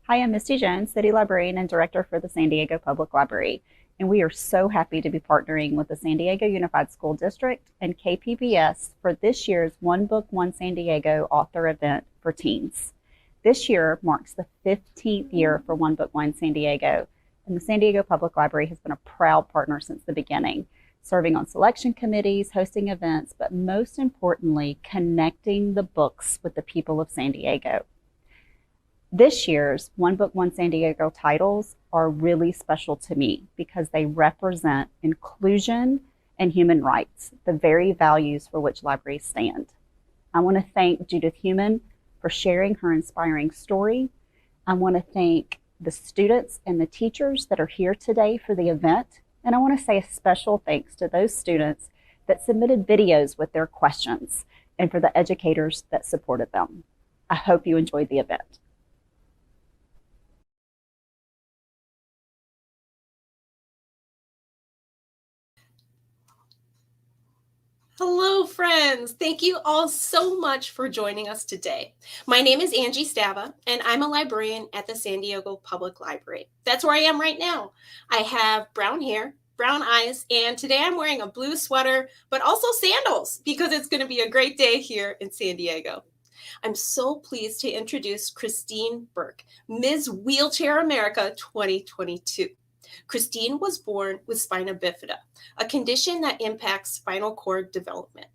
Hi, I'm Misty Jones, City Librarian and Director for the San Diego Public Library, and we are so happy to be partnering with the San Diego Unified School District and KPBS for this year's One Book, One San Diego author event for teens. This year marks the 15th year for One Book, One San Diego, and the San Diego Public Library has been a proud partner since the beginning, serving on selection committees, hosting events, but most importantly, connecting the books with the people of San Diego. This year's One Book, One San Diego titles are really special to me because they represent inclusion and human rights, the very values for which libraries stand. I want to thank Judith Heumann for sharing her inspiring story. I want to thank the students and the teachers that are here today for the event. And I want to say a special thanks to those students that submitted videos with their questions and for the educators that supported them. I hope you enjoyed the event. Hello, friends. Thank you all so much for joining us today. My name is Angie Stava, and I'm a librarian at the San Diego Public Library. That's where I am right now. I have brown hair, brown eyes, and today I'm wearing a blue sweater, but also sandals because it's going to be a great day here in San Diego. I'm so pleased to introduce Christine Burke, Ms. Wheelchair America 2022. Christine was born with spina bifida, a condition that impacts spinal cord development.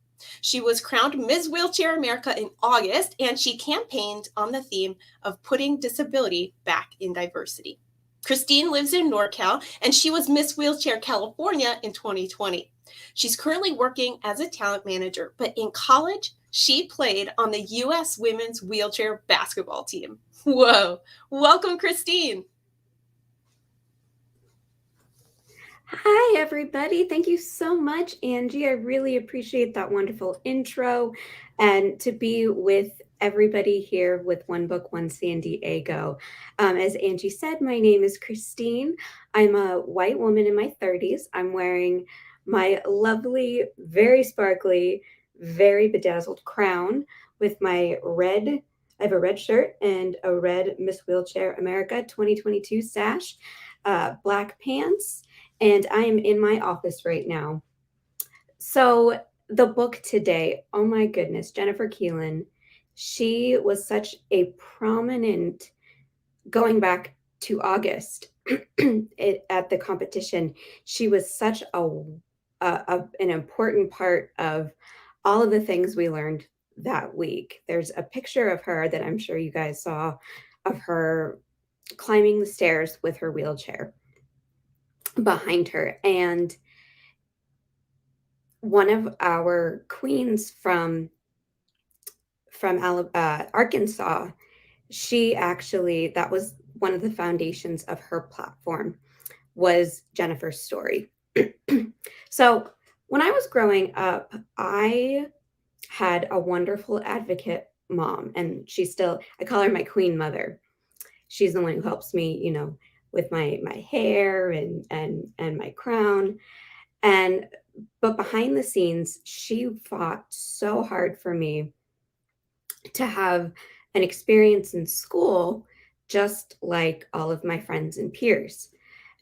She was crowned Ms. Wheelchair America in August, and she campaigned on the theme of putting disability back in diversity. Christine lives in NorCal, and she was Miss Wheelchair California in 2020. She's currently working as a talent manager, but in college, she played on the U.S. women's wheelchair basketball team. Whoa. Welcome, Christine. Hi, everybody. Thank you so much, Angie. I really appreciate that wonderful intro and to be with everybody here with One Book, One San Diego. As Angie said, my name is Christine. I'm a white woman in my 30s. I'm wearing my lovely, very sparkly, very bedazzled crown with my red. I have a red shirt and a red Miss Wheelchair America 2022 sash, black pants, and I am in my office right now. So, the book today, oh my goodness, Jennifer Keelan, she was such a prominent, going back to August at the competition, she was such an important part of all of the things we learned that week. There's a picture of her that I'm sure you guys saw of her climbing the stairs with her wheelchair behind her. And one of our queens from Arkansas, she actually, that was one of the foundations of her platform, was Jennifer's story. So when I was growing up, I had a wonderful advocate mom, and she's still, I call her my queen mother. She's the one who helps me, with my hair and my crown. And but behind the scenes, she fought so hard for me to have an experience in school just like all of my friends and peers.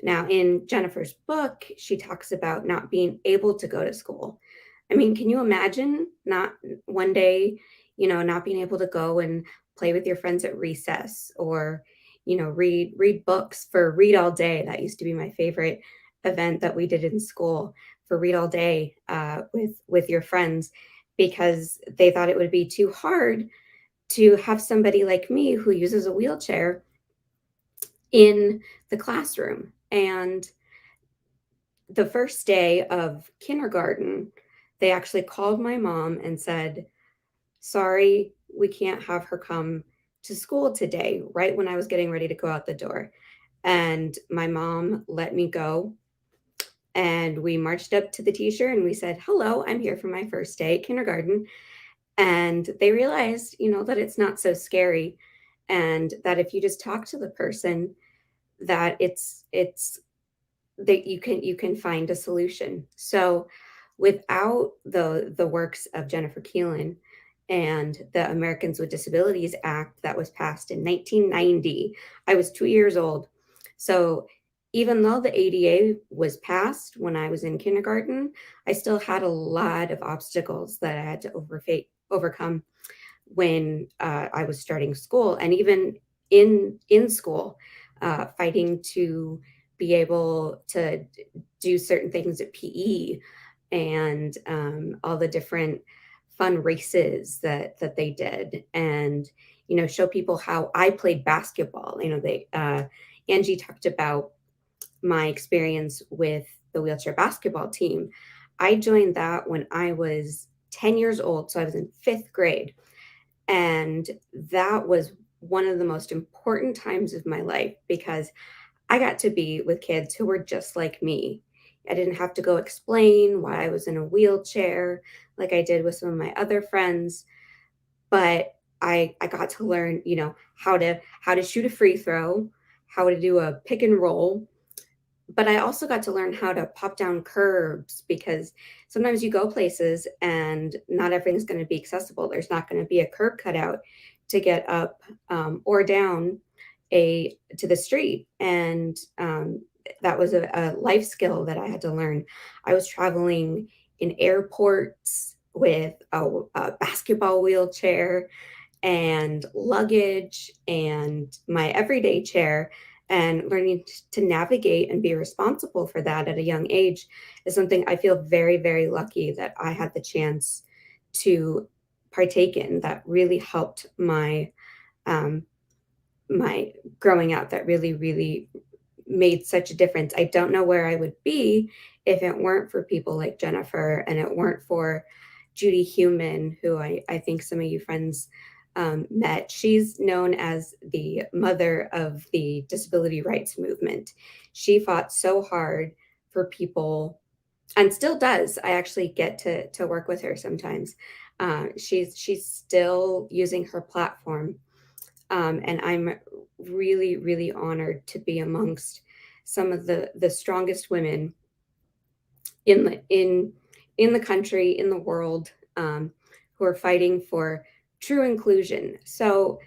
Now, in Jennifer's book, she talks about not being able to go to school. I mean, can you imagine not one day, not being able to go and play with your friends at recess, or, read books for read all day. That used to be my favorite event that we did in school, for read all day with your friends, because they thought it would be too hard to have somebody like me who uses a wheelchair in the classroom. And the first day of kindergarten, they actually called my mom and said, sorry, we can't have her come to school today, right when I was getting ready to go out the door. And my mom let me go. And we marched up to the teacher and we said, hello, I'm here for my first day at kindergarten. And they realized, that it's not so scary. And that if you just talk to the person, that it's that you can find a solution. So without the works of Jennifer Keelan and the Americans with Disabilities Act that was passed in 1990. I was 2 years old. So even though the ADA was passed when I was in kindergarten, I still had a lot of obstacles that I had to overcome when I was starting school, and even in school, fighting to be able to do certain things at PE, and all the different fun races that they did, and show people how I played basketball. They Angie talked about my experience with the wheelchair basketball team. I joined that when I was 10 years old, so I was in 5th grade. And that was one of the most important times of my life because I got to be with kids who were just like me. I didn't have to go explain why I was in a wheelchair like I did with some of my other friends, but I got to learn, how to shoot a free throw, how to do a pick and roll, but I also got to learn how to pop down curbs because sometimes you go places and not everything's going to be accessible. There's not going to be a curb cut out to get up or down to the street, and that was a life skill that I had to learn. I was traveling in airports with a basketball wheelchair and luggage and my everyday chair, and learning to navigate and be responsible for that at a young age is something I feel very, very lucky that I had the chance to partake in. That really helped um, my growing up. That really, really made such a difference. I don't know where I would be if it weren't for people like Jennifer, and it weren't for Judy Heumann, who I think some of you friends met. She's known as the mother of the disability rights movement. She fought so hard for people and still does. I actually get to work with her sometimes. She's still using her platform, and I'm really, really honored to be amongst some of the strongest women in the country, in the world, who are fighting for true inclusion. So,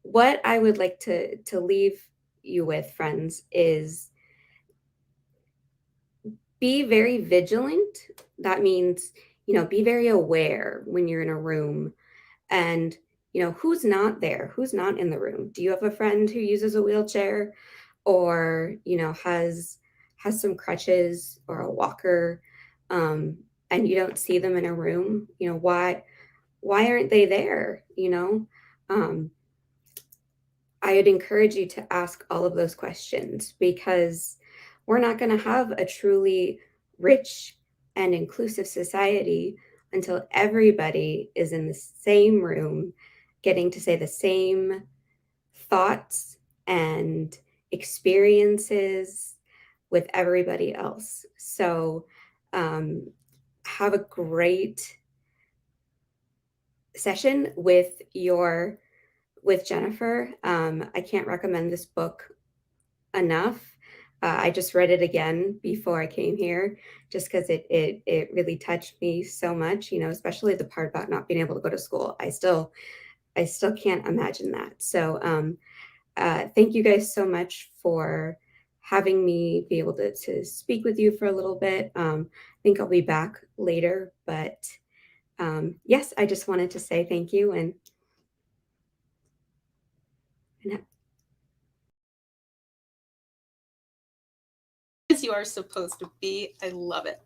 what I would like to leave you with, friends, is be very vigilant. That means, be very aware when you're in a room, and who's not there, who's not in the room. Do you have a friend who uses a wheelchair, or has some crutches or a walker, and you don't see them in a room? Why aren't they there? um, I would encourage you to ask all of those questions, because we're not going to have a truly rich and inclusive society until everybody is in the same room, getting to say the same thoughts and experiences with everybody else. So, have a great session with Jennifer. I can't recommend this book enough. I just read it again before I came here, just because it really touched me so much. Especially the part about not being able to go to school. I still can't imagine that. So thank you guys so much for having me be able to speak with you for a little bit. I think I'll be back later, but yes, I just wanted to say thank you, and As you are supposed to be. I love it.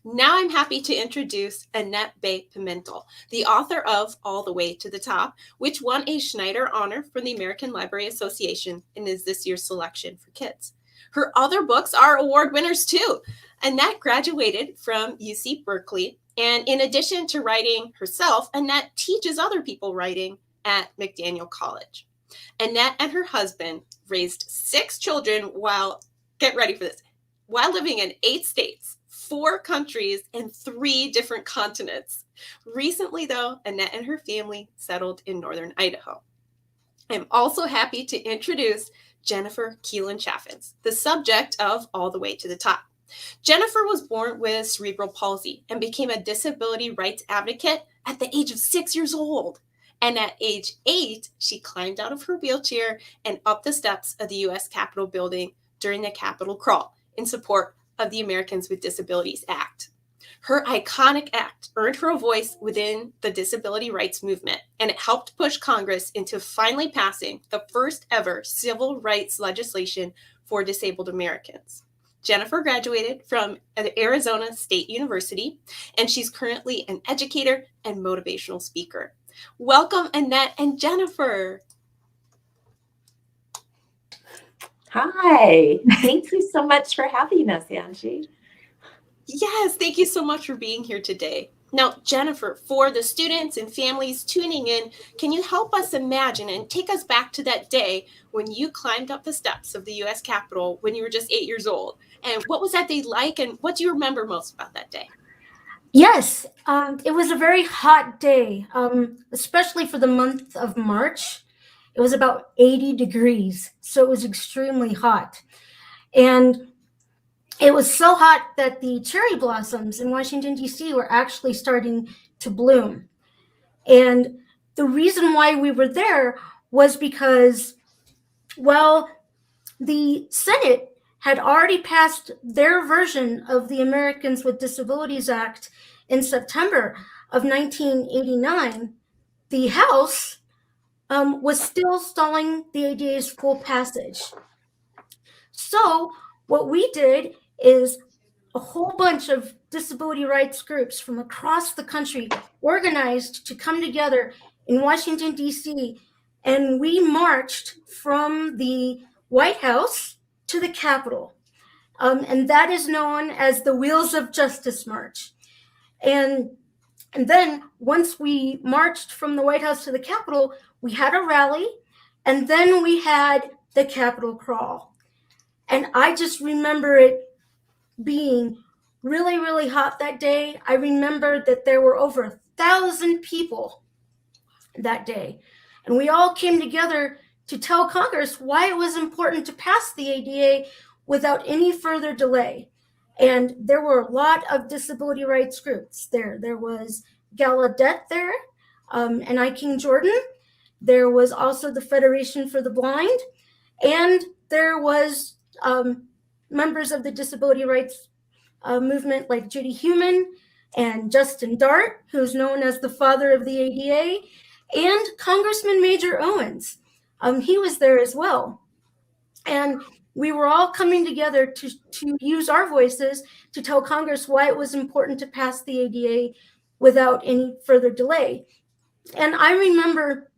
Now I'm happy to introduce Annette Bay Pimentel, the author of All the Way to the Top, which won a Schneider Honor from the American Library Association and is this year's selection for kids. Her other books are award winners too. Annette graduated from UC Berkeley, and in addition to writing herself, Annette teaches other people writing at McDaniel College. Annette and her husband raised 6 children while, get ready for this, while living in 8 states, 4 countries, and 3 different continents. Recently, though, Annette and her family settled in northern Idaho. I'm also happy to introduce Jennifer Keelan-Chaffins, the subject of All the Way to the Top. Jennifer was born with cerebral palsy and became a disability rights advocate at the age of 6 years old. And at age 8, she climbed out of her wheelchair and up the steps of the U.S. Capitol building during the Capitol crawl in support of the Americans with Disabilities Act. Her iconic act earned her a voice within the disability rights movement, and it helped push Congress into finally passing the first ever civil rights legislation for disabled Americans. Jennifer graduated from Arizona State University, and she's currently an educator and motivational speaker. Welcome, Annette and Jennifer. Hi, thank you so much for having us, Angie. Yes, thank you so much for being here today. Now, Jennifer, for the students and families tuning in, can you help us imagine and take us back to that day when you climbed up the steps of the U.S. Capitol when you were just 8 years old? And what was that day like, and what do you remember most about that day? Yes, it was a very hot day, especially for the month of March. It was about 80 degrees, so it was extremely hot. And it was so hot that the cherry blossoms in Washington, D.C. were actually starting to bloom. And the reason why we were there was because, well, the Senate had already passed their version of the Americans with Disabilities Act in September of 1989. The House was still stalling the ADA's full passage. So what we did is a whole bunch of disability rights groups from across the country organized to come together in Washington, D.C., and we marched from the White House to the Capitol. And that is known as the Wheels of Justice March. And then once we marched from the White House to the Capitol, we had a rally, and then we had the Capitol crawl. And I just remember it being really, really hot that day. I remember that there were over 1,000 people that day. And we all came together to tell Congress why it was important to pass the ADA without any further delay. And there were a lot of disability rights groups there. There was Gallaudet there, and I. King Jordan. There was also the Federation for the Blind, and there was members of the disability rights movement like Judy Heumann and Justin Dart, who's known as the father of the ADA, and Congressman Major Owens. He was there as well. And we were all coming together to use our voices to tell Congress why it was important to pass the ADA without any further delay. And I remember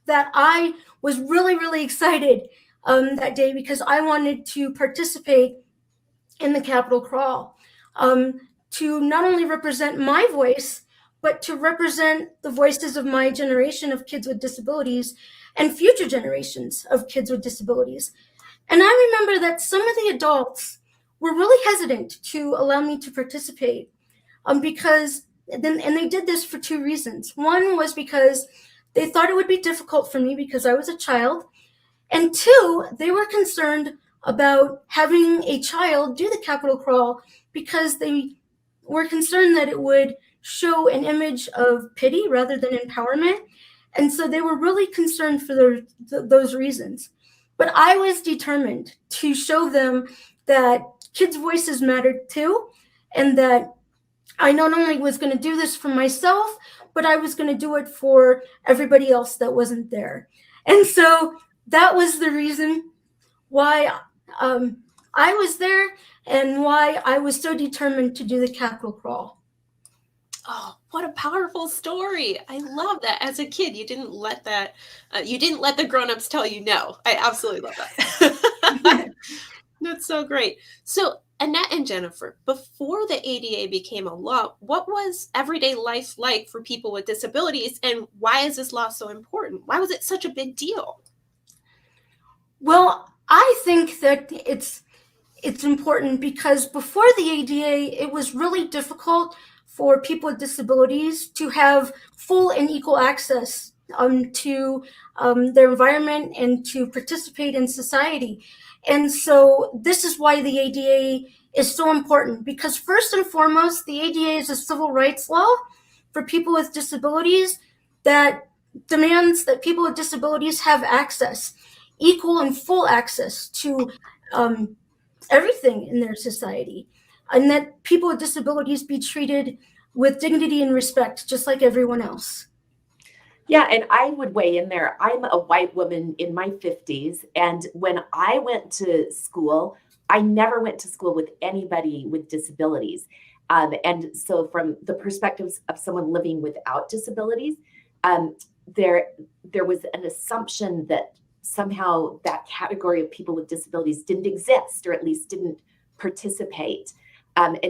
that I was really, really excited that day because I wanted to participate in the Capitol crawl to not only represent my voice, but to represent the voices of my generation of kids with disabilities and future generations of kids with disabilities. And I remember that some of the adults were really hesitant to allow me to participate because they did this for two reasons. One was because they thought it would be difficult for me because I was a child. And two, they were concerned about having a child do the Capitol crawl because they were concerned that it would show an image of pity rather than empowerment. And so they were really concerned for those reasons. But I was determined to show them that kids' voices mattered too, and that I not only was going to do this for myself, but I was going to do it for everybody else that wasn't there. And so that was the reason why I was there and why I was so determined to do the Capitol crawl. Oh, what a powerful story. I love that. As a kid, you didn't let the grown-ups tell you no. I absolutely love that. That's so great. So Annette and Jennifer, before the ADA became a law, what was everyday life like for people with disabilities, and why is this law so important? Why was it such a big deal? Well, I think that it's important because before the ADA, it was really difficult for people with disabilities to have full and equal access to their environment and to participate in society. And so this is why the ADA is so important, because first and foremost, the ADA is a civil rights law for people with disabilities that demands that people with disabilities have access, equal and full access to everything in their society, and that people with disabilities be treated with dignity and respect, just like everyone else. Yeah, and I would weigh in there. I'm a white woman in my 50s, and when I went to school, I never went to school with anybody with disabilities. And so, from the perspectives of someone living without disabilities, um, there was an assumption that somehow that category of people with disabilities didn't exist, or at least didn't participate. And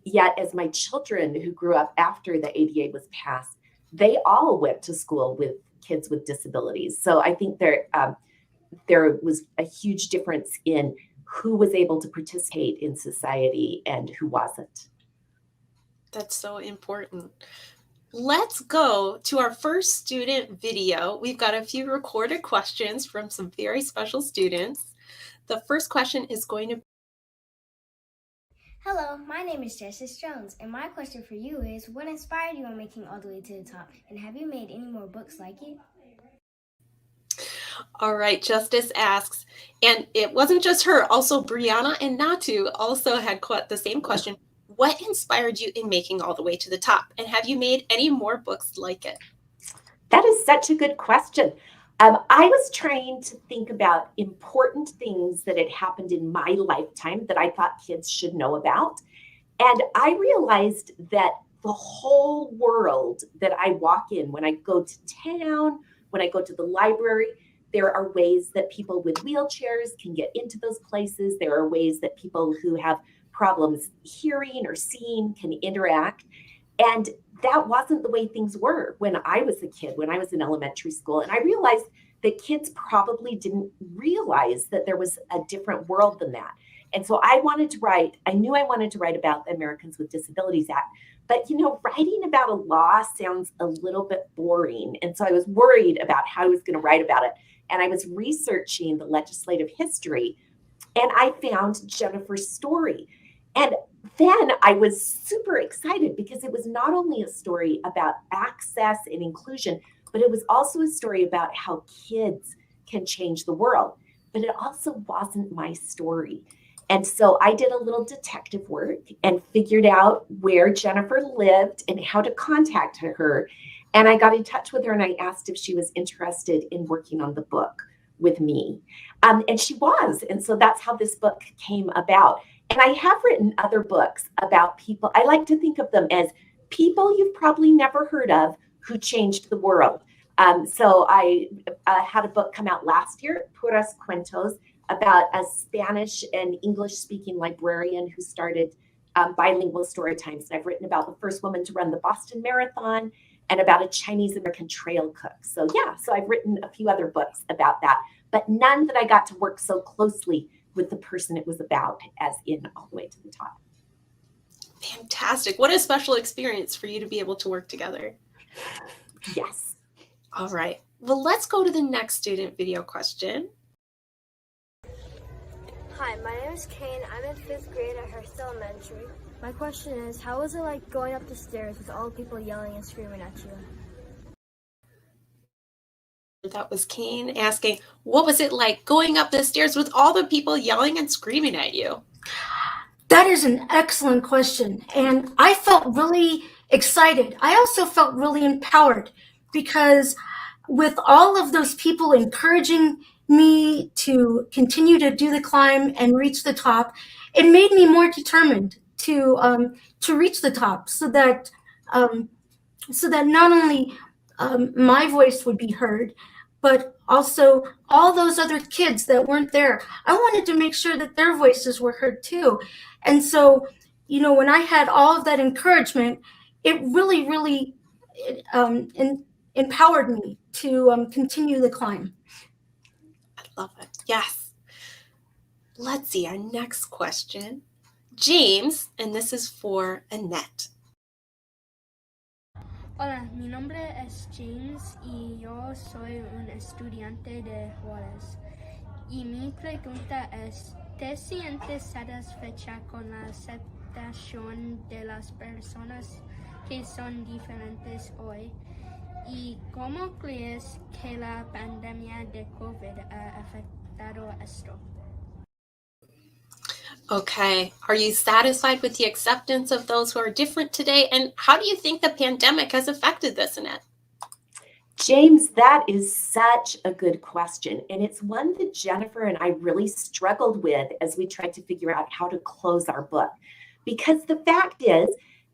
yet, as my children who grew up after the ADA was passed, they all went to school with kids with disabilities. So I think there was a huge difference in who was able to participate in society and who wasn't. That's so important. Let's go to our first student video. We've got a few recorded questions from some very special students. The first question is going to Hello, my name is Justice Jones, and my question for you is, what inspired you on making All the Way to the Top, and have you made any more books like it? All right, Justice asks, and it wasn't just her, also Brianna and Natu also had the same question. What inspired you in making All the Way to the Top, and have you made any more books like it? That is such a good question. I was trying to think about important things that had happened in my lifetime that I thought kids should know about. And I realized that the whole world that I walk in, when I go to town, when I go to the library, there are ways that people with wheelchairs can get into those places. There are ways that people who have problems hearing or seeing can interact. And that wasn't the way things were when I was a kid, when I was in elementary school. And I realized that kids probably didn't realize that there was a different world than that. And so I knew I wanted to write about the Americans with Disabilities Act. But, writing about a law sounds a little bit boring. And so I was worried about how I was going to write about it. And I was researching the legislative history, and I found Jennifer's story. And then I was super excited because it was not only a story about access and inclusion, but it was also a story about how kids can change the world. But it also wasn't my story. And so I did a little detective work and figured out where Jennifer lived and how to contact her. And I got in touch with her and I asked if she was interested in working on the book with me. And she was. And so that's how this book came about. And I have written other books about people. I like to think of them as people you've probably never heard of who changed the world. So I had a book come out last year, Puras Cuentos, about a Spanish and English-speaking librarian who started bilingual story times. And I've written about the first woman to run the Boston Marathon and about a Chinese-American trail cook. So I've written a few other books about that, but none that I got to work so closely with the person it was about as in All the Way to the Top. Fantastic. What a special experience for you to be able to work together. Yes. All right. Well, let's go to the next student video question. Hi, my name is Kane. I'm in 5th grade at Hearst Elementary. My question is, how was it like going up the stairs with all the people yelling and screaming at you? That was Kane asking, what was it like going up the stairs with all the people yelling and screaming at you? That is an excellent question. And I felt really excited. I also felt really empowered because with all of those people encouraging me to continue to do the climb and reach the top, it made me more determined to reach the top so that not only my voice would be heard, but also all those other kids that weren't there. I wanted to make sure that their voices were heard too. And so, when I had all of that encouragement, it really, really empowered me to continue the climb. I love it. Yes. Let's see our next question. James, and this is for Annette. Hola, mi nombre es James y yo soy un estudiante de Juárez. Y mi pregunta es, ¿te sientes satisfecha con la aceptación de las personas que son diferentes hoy? ¿Y cómo crees que la pandemia de COVID ha afectado esto? Okay, are you satisfied with the acceptance of those who are different today? And how do you think the pandemic has affected this, Annette? James, that is such a good question. And it's one that Jennifer and I really struggled with as we tried to figure out how to close our book. Because the fact is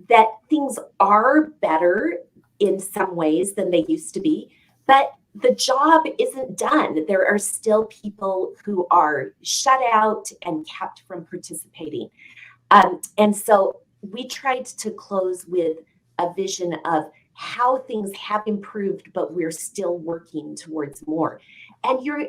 that things are better in some ways than they used to be, but the job isn't done. There are still people who are shut out and kept from participating. And so we tried to close with a vision of how things have improved, but we're still working towards more. And your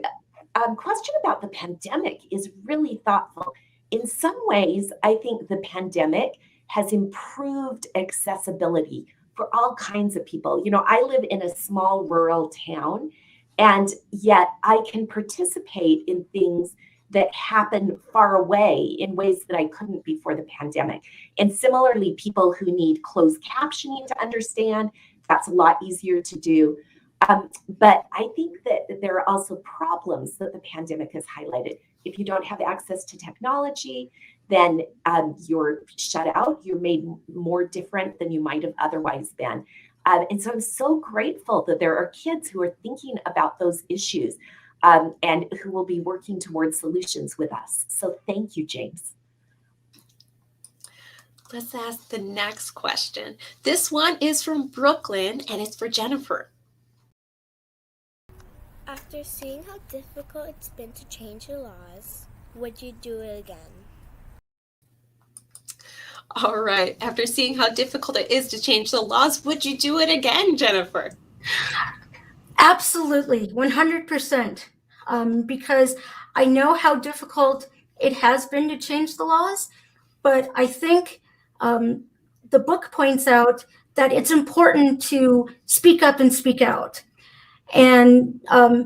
question about the pandemic is really thoughtful. In some ways, I think the pandemic has improved accessibility for all kinds of people. You know, I live in a small rural town, and yet I can participate in things that happen far away in ways that I couldn't before the pandemic. And similarly, people who need closed captioning to understand, that's a lot easier to do. But I think that there are also problems that the pandemic has highlighted. If you don't have access to technology, then you're shut out, you're made more different than you might have otherwise been. And so I'm so grateful that there are kids who are thinking about those issues and who will be working towards solutions with us. So thank you, James. Let's ask the next question. This one is from Brooklyn, and it's for Jennifer. After seeing how difficult it's been to change the laws, would you do it again? All right. After seeing how difficult it is to change the laws, would you do it again, Jennifer? Absolutely, 100%. Because I know how difficult it has been to change the laws, but I think the book points out that it's important to speak up and speak out. And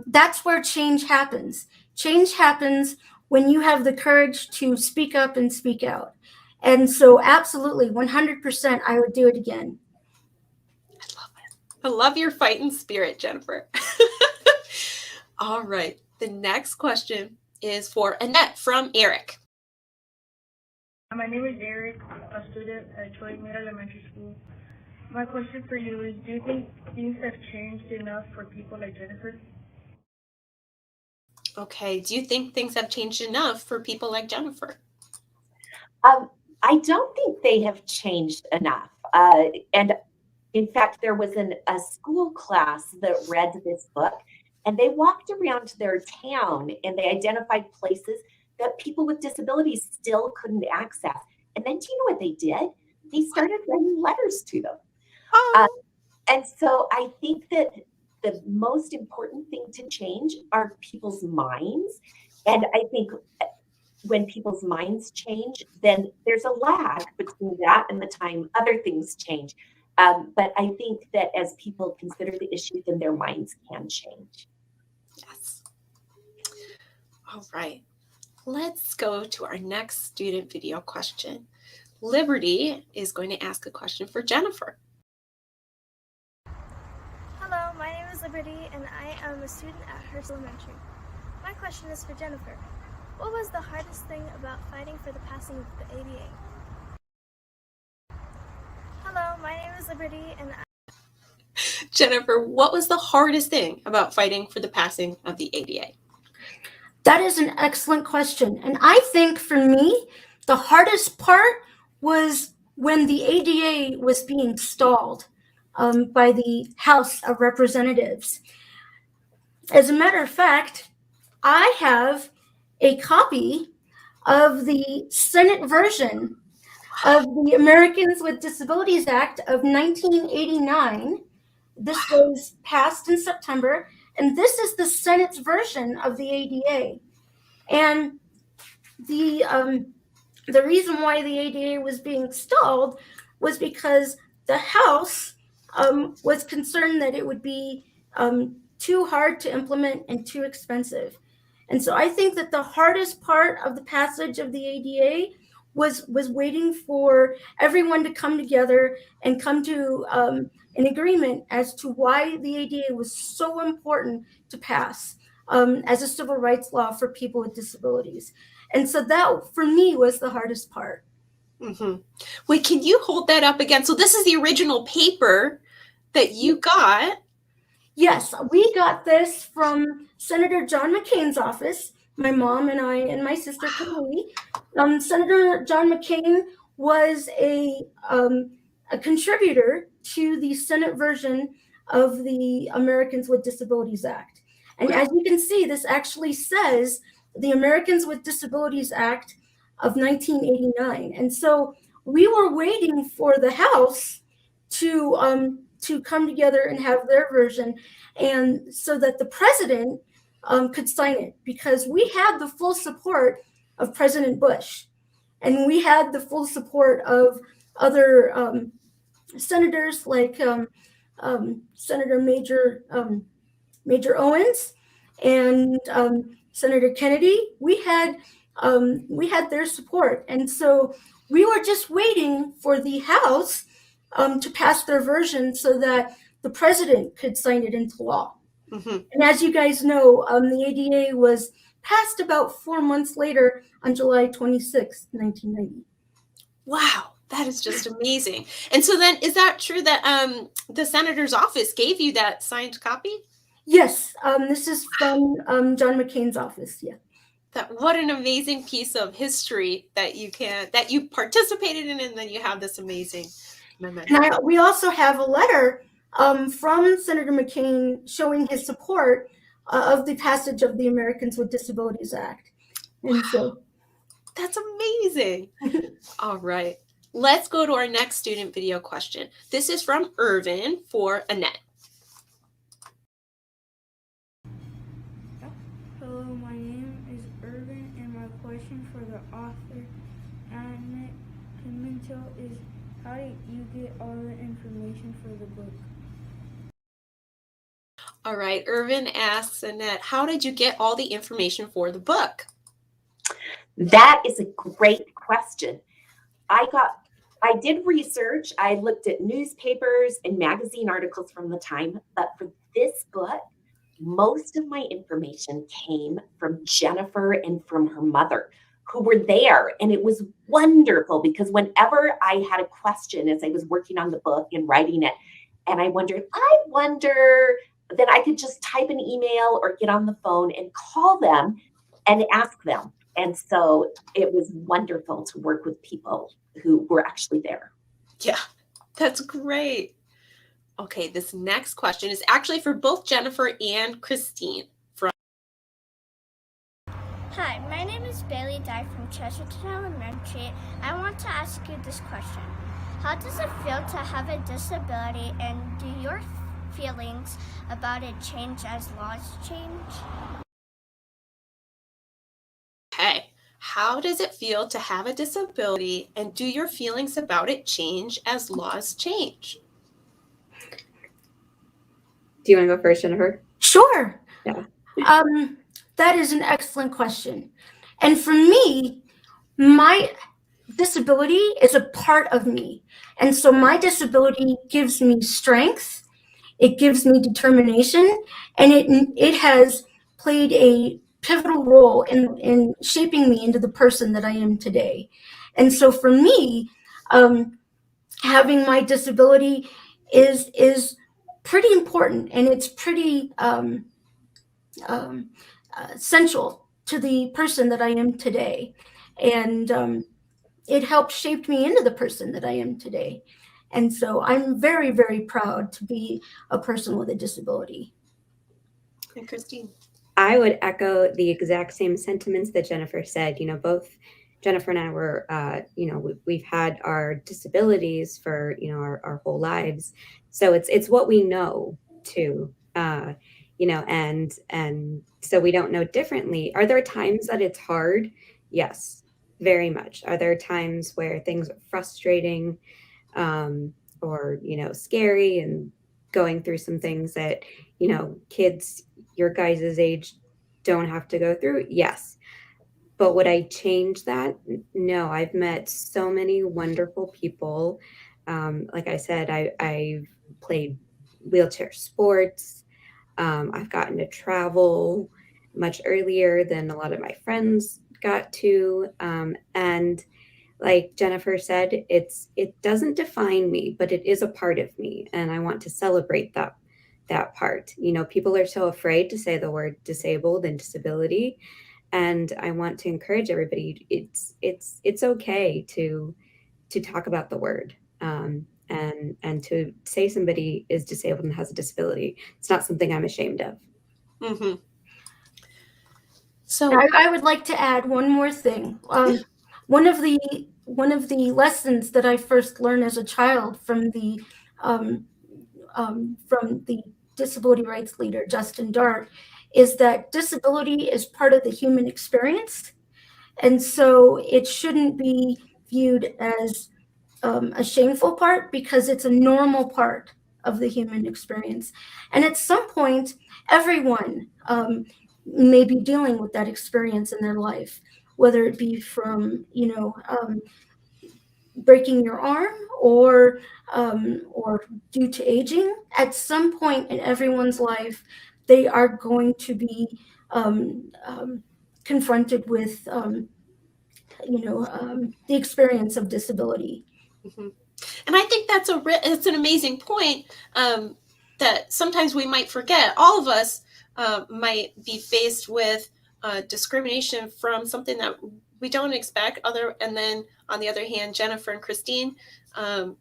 that's where change happens. Change happens when you have the courage to speak up and speak out. And so absolutely, 100%, I would do it again. I love it. I love your fighting spirit, Jennifer. All right. The next question is for Annette from Eric. My name is Eric, a student at Troy Mid Elementary School. My question for you is, do you think things have changed enough for people like Jennifer? Okay. Do you think things have changed enough for people like Jennifer? I don't think they have changed enough. And in fact, there was a school class that read this book, and they walked around their town and they identified places that people with disabilities still couldn't access. And then do you know what they did? They started writing letters to them. And so I think that the most important thing to change are people's minds. And I think when people's minds change, then there's a lag between that and the time other things change. But I think that as people consider the issue, then their minds can change. Yes. All right. Let's go to our next student video question. Liberty is going to ask a question for Jennifer. Hello, my name is Liberty, and I am a student at Hearst Elementary. My question is for Jennifer. What was the hardest thing about fighting for the passing of the ADA? Hello, my name is Liberty, and Jennifer, what was the hardest thing about fighting for the passing of the ADA? That is an excellent question. And I think for me, the hardest part was when the ADA was being stalled by the House of Representatives. As a matter of fact, I have a copy of the Senate version of the Americans with Disabilities Act of 1989. This was passed in September, and this is the Senate's version of the ADA. And the reason why the ADA was being stalled was because the House was concerned that it would be too hard to implement and too expensive. And so I think that the hardest part of the passage of the ADA was waiting for everyone to come together and come to an agreement as to why the ADA was so important to pass as a civil rights law for people with disabilities. And so that, for me, was the hardest part. Mm-hmm. Wait, can you hold that up again? So this is the original paper that you got. Yes, we got this from Senator John McCain's office. My mom and I and my sister Kimberly. Senator John McCain was a contributor to the Senate version of the Americans with Disabilities Act. And as you can see, this actually says the Americans with Disabilities Act of 1989. And so we were waiting for the House to come together and have their version, and so that the president could sign it, because we had the full support of President Bush, and we had the full support of other senators like Senator Major Owens and Senator Kennedy. We had their support, and so we were just waiting for the House to pass their version so that the president could sign it into law. Mm-hmm. And as you guys know, the ADA was passed about 4 months later on July 26, 1990. Wow, that is just amazing. And so then, is that true that the senator's office gave you that signed copy? Yes, this is from John McCain's office. Yeah. What an amazing piece of history that you participated in, and then you have this amazing memento. And we also have a letter from Senator McCain showing his support of the passage of the Americans with Disabilities Act. And wow. So that's amazing. All right, let's go to our next student video question. This is from Irvin for Annette. Hello, my name is Irvin, and my question for the author, Annette Pimentel, is how did you get all the information for the book? All right, Irvin asks Annette, how did you get all the information for the book? That is a great question. I did research. I looked at newspapers and magazine articles from the time, but for this book, most of my information came from Jennifer and from her mother, who were there. And it was wonderful because whenever I had a question as I was working on the book and writing it, and I wondered, then I could just type an email or get on the phone and call them and ask them. And so it was wonderful to work with people who were actually there. Yeah, that's great. Okay, this next question is actually for both Jennifer and Christine. Hi, my name is Bailey Dye from Chesterton Elementary. I want to ask you this question. How does it feel to have a disability, and do your feelings about it change as laws change? Okay, how does it feel to have a disability, and do your feelings about it change as laws change? Do you want to go first, Jennifer? Sure. Yeah. That is an excellent question. And for me, my disability is a part of me. And so my disability gives me strength, it gives me determination, and it has played a pivotal role in shaping me into the person that I am today. And so for me, having my disability is pretty important, and it's pretty essential to the person that I am today. And it helped shape me into the person that I am today. And so I'm very, very proud to be a person with a disability. And Christine? I would echo the exact same sentiments that Jennifer said. You know, both Jennifer and I were, we've had our disabilities for, our whole lives. So it's what we know too, and so we don't know differently. Are there times that it's hard? Yes, very much. Are there times where things are frustrating, or, scary, and going through some things that, kids your guys' age don't have to go through? Yes. But would I change that? No, I've met so many wonderful people. Like I said, I've played wheelchair sports. I've gotten to travel much earlier than a lot of my friends got to. And like Jennifer said, it doesn't define me, but it is a part of me, and I want to celebrate that part. You know, people are so afraid to say the word disabled and disability, and I want to encourage everybody. It's okay to talk about the word, and to say somebody is disabled and has a disability. It's not something I'm ashamed of. Mm-hmm. So I would like to add one more thing. One of the lessons that I first learned as a child from the disability rights leader Justin Dart is that disability is part of the human experience, and so it shouldn't be viewed as a shameful part, because it's a normal part of the human experience. And at some point, everyone may be dealing with that experience in their life, whether it be from, breaking your arm or due to aging. At some point in everyone's life, they are going to be confronted with, the experience of disability. Mhm. And I think it's an amazing point, that sometimes we might forget. All of us might be faced with discrimination from something that we don't expect. And then on the other hand, Jennifer and Christine,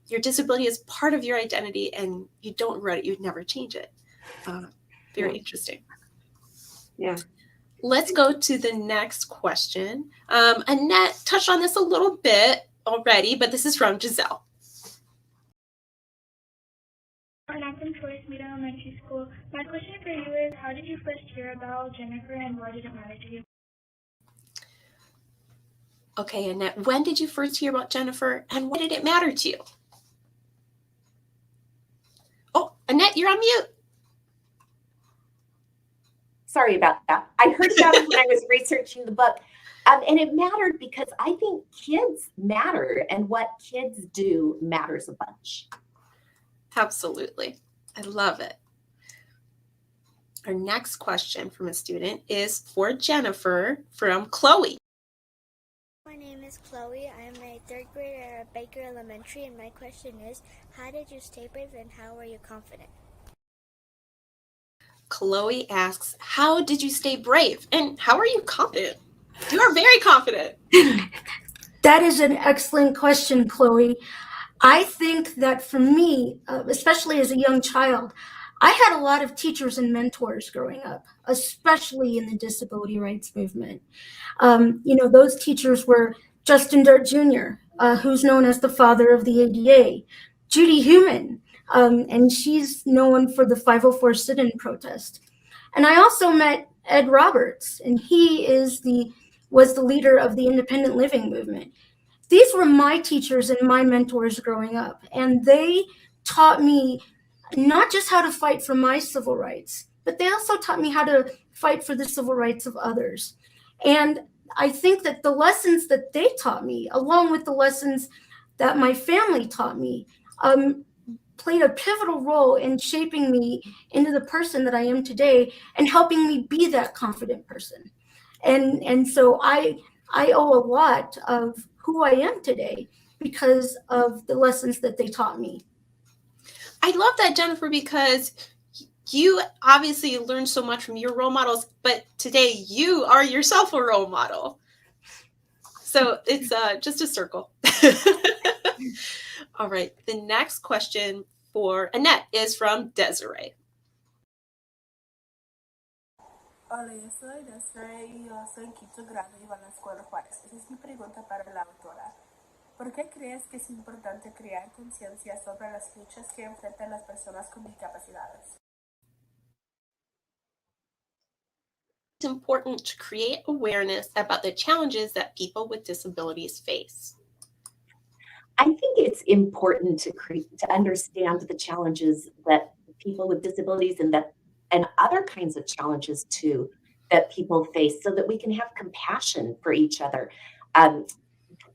your disability is part of your identity, and you'd never change it. Very interesting. Yeah. Let's go to the next question. Annette touched on this a little bit already, but this is from Giselle. And I'm from Choice Mead Elementary School. My question for you is, how did you first hear about Jennifer, and why did it matter to you? Okay, Annette, when did you first hear about Jennifer, and why did it matter to you? Oh, Annette, you're on mute. Sorry about that. I heard about it when I was researching the book. And it mattered because I think kids matter, and what kids do matters a bunch. Absolutely. I love it. Our next question from a student is for Jennifer from Chloe. My name is Chloe. I am a third grader at Baker Elementary, and my question is, how did you stay brave and how were you confident? Chloe asks, how did you stay brave and how are you confident? You are very confident. That is an excellent question, Chloe. I think that for me, especially as a young child, I had a lot of teachers and mentors growing up, especially in the disability rights movement. Those teachers were Justin Dart Jr., who's known as the father of the ADA, Judy Heumann, and she's known for the 504 sit-in protest. And I also met Ed Roberts, and he was the leader of the independent living movement. These were my teachers and my mentors growing up, and they taught me not just how to fight for my civil rights, but they also taught me how to fight for the civil rights of others. And I think that the lessons that they taught me, along with the lessons that my family taught me, played a pivotal role in shaping me into the person that I am today and helping me be that confident person. And so I owe a lot of who I am today because of the lessons that they taught me. I love that, Jennifer, because you obviously learned so much from your role models, but today you are yourself a role model. So it's just a circle. All right. The next question for Annette is from Desiree. Hola, yo soy Desiree y yo soy en quinto grado y iba a la escuela Juárez. Esa es mi pregunta para la autora. ¿Por qué crees que es importante crear conciencia sobre las luchas que enfrentan las personas con discapacidades? It's important to create awareness about the challenges that people with disabilities face. I think it's important to understand the challenges that people with disabilities and other kinds of challenges too that people face so that we can have compassion for each other.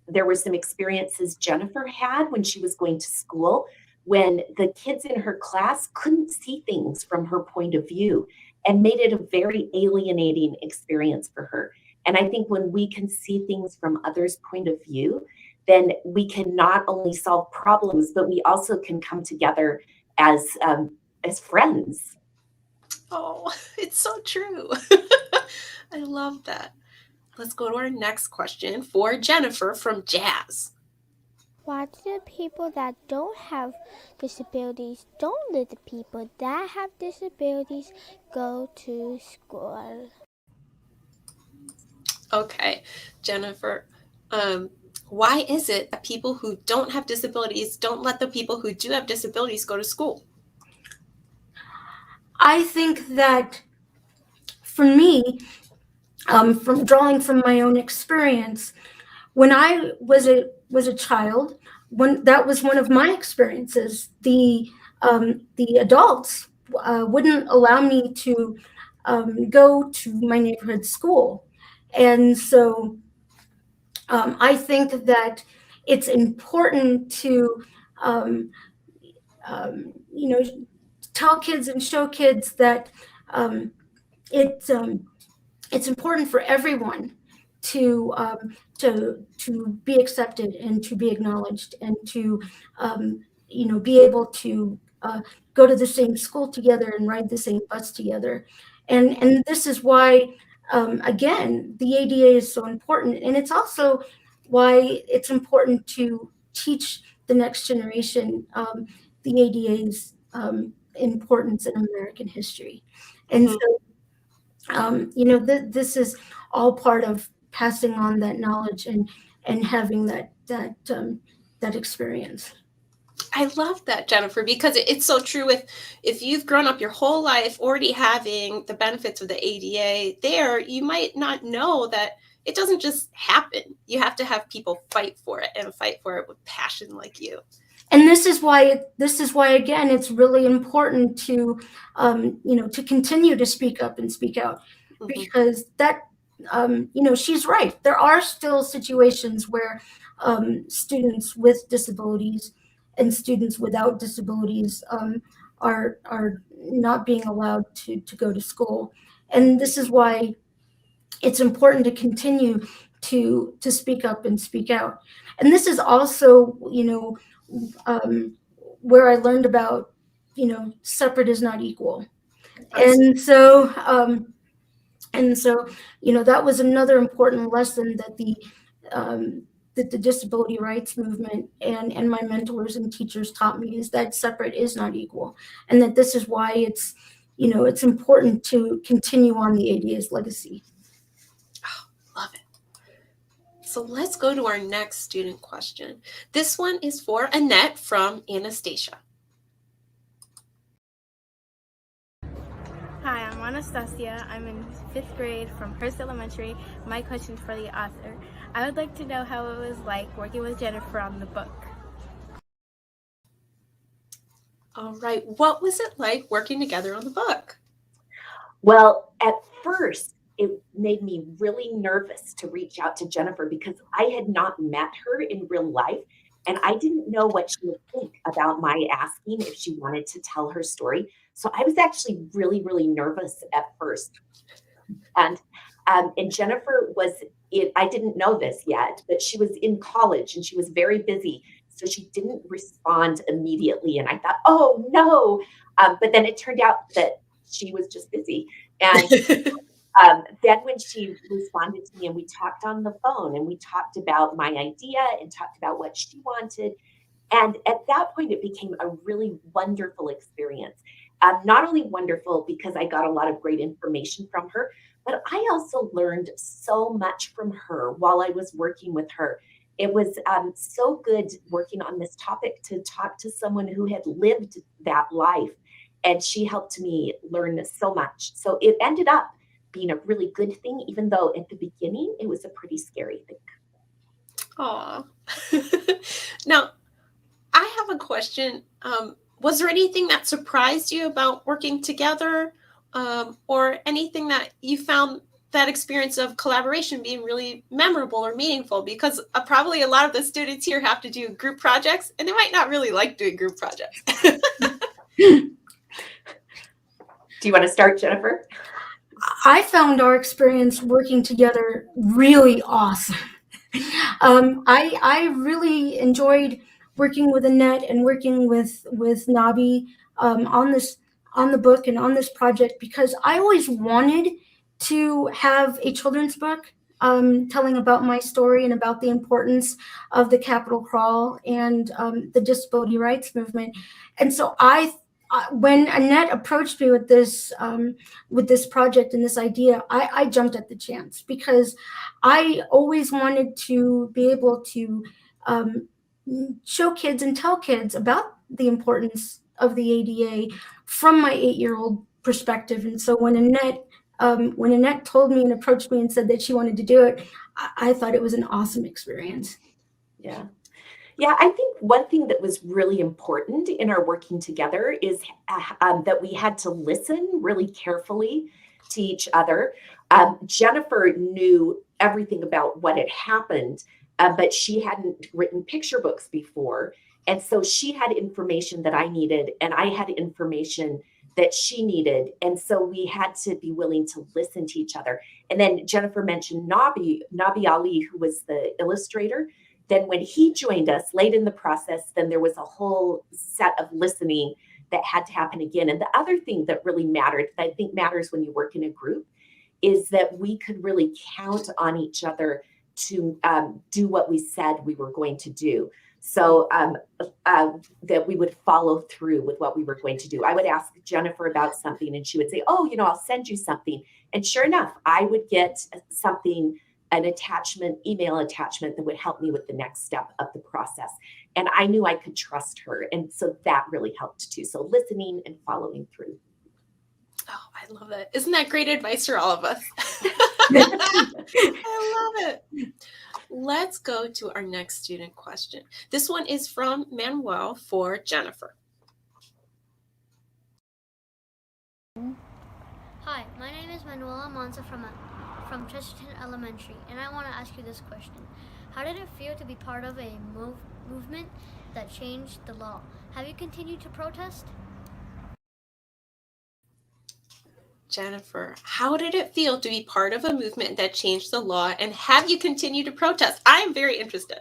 There were some experiences Jennifer had when she was going to school when the kids in her class couldn't see things from her point of view and made it a very alienating experience for her. And I think when we can see things from others' point of view, then we can not only solve problems, but we also can come together as friends. Oh, it's so true. I love that. Let's go to our next question for Jennifer from Jazz. Why do the people that don't have disabilities don't let the people that have disabilities go to school? Okay, Jennifer, why is it that people who don't have disabilities don't let the people who do have disabilities go to school? I think that for me, from drawing from my own experience, when I was a child, when that was one of my experiences, the adults wouldn't allow me to go to my neighborhood school, and so I think that it's important to you know, tell kids and show kids that it's important for everyone to be accepted and to be acknowledged and to be able to go to the same school together and ride the same bus together, and this is why again the ADA is so important, and it's also why it's important to teach the next generation the ADA's importance in American history, and Mhm. so this is all part of passing on that knowledge and having that experience. I love that, Jennifer, because it's so true. If you've grown up your whole life already having the benefits of the ADA there, you might not know that it doesn't just happen. You have to have people fight for it and fight for it with passion like you. And this is why again it's really important to to continue to speak up and speak out, because that she's right. There are still situations where students with disabilities and students without disabilities are not being allowed to go to school, and this is why it's important to continue to speak up and speak out. And this is also where I learned about separate is not equal, and so that was another important lesson that the disability rights movement and my mentors and teachers taught me, is that separate is not equal, and that this is why it's important to continue on the ADA's legacy. Oh, love it. So let's go to our next student question. This one is for Annette from Anastasia. Hi, I'm Anastasia. I'm in 5th grade from Hearst Elementary. My question for the author: I would like to know how it was like working with Jennifer on the book. All right. What was it like working together on the book? Well, at first, it made me really nervous to reach out to Jennifer because I had not met her in real life, and I didn't know what she would think about my asking if she wanted to tell her story. So I was actually really, really nervous at first. And Jennifer I didn't know this yet, but she was in college and she was very busy. So she didn't respond immediately. And I thought, oh no. But then it turned out that she was just busy. And then when she responded to me and we talked on the phone and we talked about my idea and talked about what she wanted. And at that point, it became a really wonderful experience. Not only wonderful because I got a lot of great information from her, but I also learned so much from her while I was working with her. It was so good working on this topic to talk to someone who had lived that life. And she helped me learn so much. So it ended up being a really good thing, even though at the beginning it was a pretty scary thing. Aw. Now, I have a question. Was there anything that surprised you about working together, or anything that you found that experience of collaboration being really memorable or meaningful? Because probably a lot of the students here have to do group projects, and they might not really like doing group projects. Do you want to start, Jennifer? I found our experience working together really awesome. I really enjoyed working with Annette and working with Nabi on the book and on this project, because I always wanted to have a children's book telling about my story and about the importance of the Capitol Crawl and the disability rights movement. And so when Annette approached me with this project and this idea, I jumped at the chance, because I always wanted to be able to show kids and tell kids about the importance of the ADA from my 8-year-old perspective. And so when Annette told me and approached me and said that she wanted to do it, I thought it was an awesome experience. Yeah. Yeah, I think one thing that was really important in our working together is that we had to listen really carefully to each other. Jennifer knew everything about what had happened, but she hadn't written picture books before. And so she had information that I needed, and I had information that she needed. And so we had to be willing to listen to each other. And then Jennifer mentioned Nabi Ali, who was the illustrator. Then when he joined us late in the process, then there was a whole set of listening that had to happen again. And the other thing that really mattered, that I think matters when you work in a group, is that we could really count on each other to do what we said we were going to do. So that we would follow through with what we were going to do. I would ask Jennifer about something and she would say, oh, I'll send you something. And sure enough, I would get something, an attachment, email attachment that would help me with the next step of the process. And I knew I could trust her. And so that really helped too. So listening and following through. Oh, I love it. Isn't that great advice for all of us? I love it. Let's go to our next student question. This one is from Manuel for Jennifer. Hi, my name is Manuela Monza from Chesterton Elementary, and I want to ask you this question. How did it feel to be part of a movement that changed the law? Have you continued to protest? Jennifer, how did it feel to be part of a movement that changed the law, and have you continued to protest? I am very interested.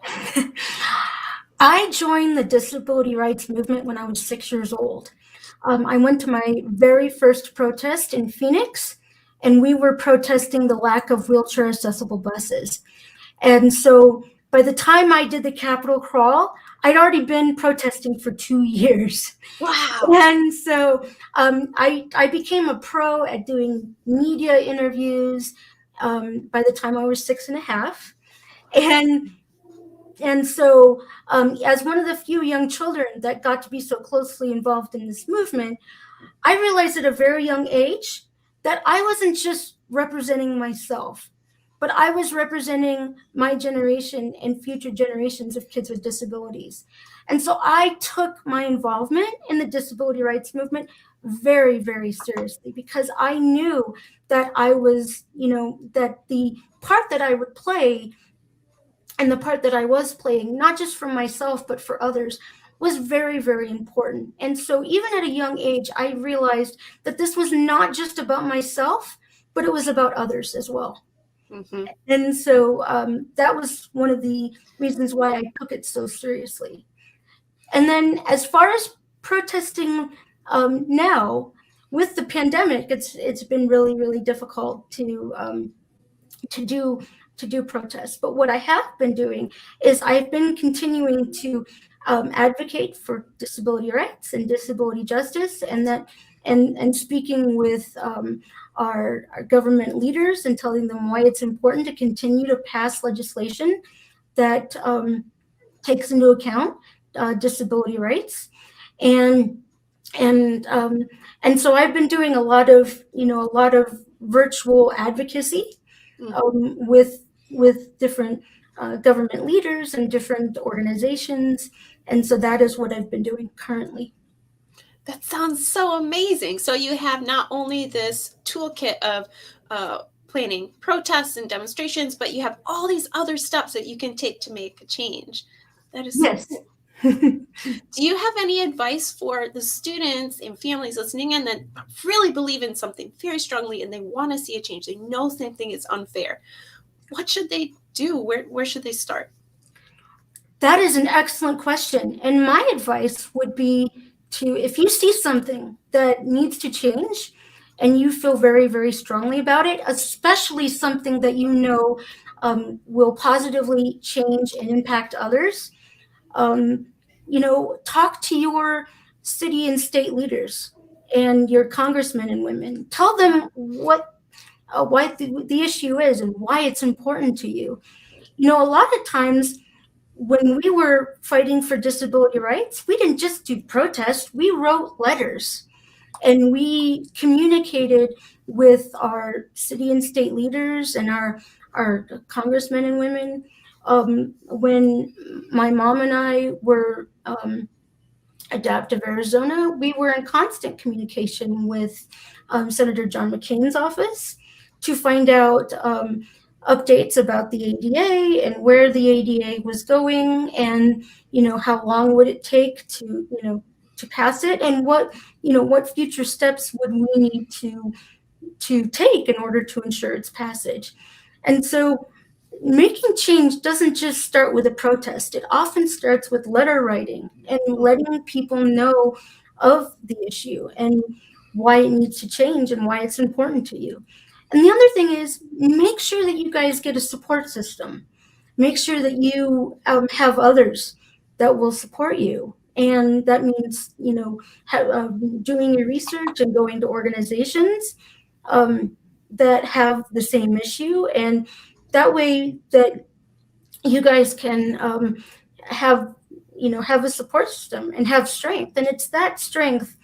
I joined the disability rights movement when I was 6 years old. I went to my very first protest in Phoenix, and we were protesting the lack of wheelchair accessible buses. And so by the time I did the Capitol Crawl, I'd already been protesting for 2 years. Wow. And so I became a pro at doing media interviews by the time I was 6.5. And so as one of the few young children that got to be so closely involved in this movement, I realized at a very young age that I wasn't just representing myself, but I was representing my generation and future generations of kids with disabilities. And so I took my involvement in the disability rights movement very, very seriously, because I knew that I was, that the part that I would play and the part that I was playing, not just for myself, but for others, was very, very important. And so even at a young age, I realized that this was not just about myself, but it was about others as well. Mm-hmm. And so that was one of the reasons why I took it so seriously. And then as far as protesting now, with the pandemic, it's been really, really difficult to do protests. But what I have been doing is I've been continuing to advocate for disability rights and disability justice, and speaking with our government leaders and telling them why it's important to continue to pass legislation that takes into account disability rights. And so I've been doing a lot of virtual advocacy with different government leaders and different organizations. And so that is what I've been doing currently. That sounds so amazing. So you have not only this toolkit of planning protests and demonstrations, but you have all these other steps that you can take to make a change. That is so Yes. cool. Do you have any advice for the students and families listening in that really believe in something very strongly and they want to see a change? They know something is unfair. What should they do? Where should they start? That is an excellent question. And my advice would be to, if you see something that needs to change and you feel very, very strongly about it, especially something that you know will positively change and impact others, talk to your city and state leaders and your congressmen and women. Tell them why the issue is and why it's important to you. A lot of times when we were fighting for disability rights, we didn't just do protests, we wrote letters and we communicated with our city and state leaders and our congressmen and women. When my mom and I were Adaptive Arizona, we were in constant communication with Senator John McCain's office to find out updates about the ADA and where the ADA was going, and how long would it take to pass it, and what future steps would we need to take in order to ensure its passage. And so making change doesn't just start with a protest. It often starts with letter writing and letting people know of the issue and why it needs to change and why it's important to you. And the other thing is, make sure that you guys get a support system. Make sure that you have others that will support you. And that means, doing your research and going to organizations that have the same issue. And that way that you guys can have a support system and have strength. And it's that strength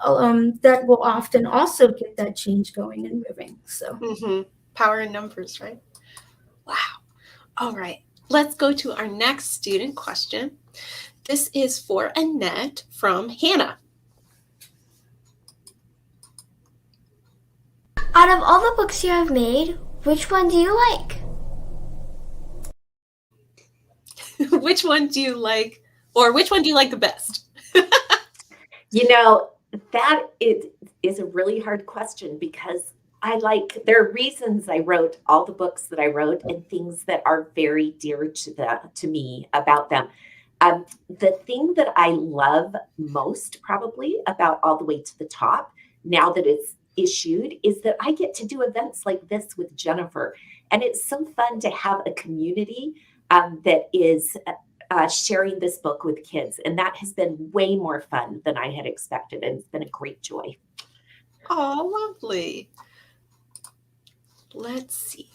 that will often also get that change going and moving. So Power in numbers, right? Wow. All right. Let's go to our next student question. This is for Annette from Hannah. Out of all the books you have made, which one do you like? Which one do you like, or which one do you like the best? That is a really hard question, because there are reasons I wrote all the books that I wrote and things that are very dear to me about them. The thing that I love most probably about All the Way to the Top, now that it's issued, is that I get to do events like this with Jennifer. And it's so fun to have a community that is sharing this book with kids. And that has been way more fun than I had expected. And it's been a great joy. Oh, lovely. Let's see.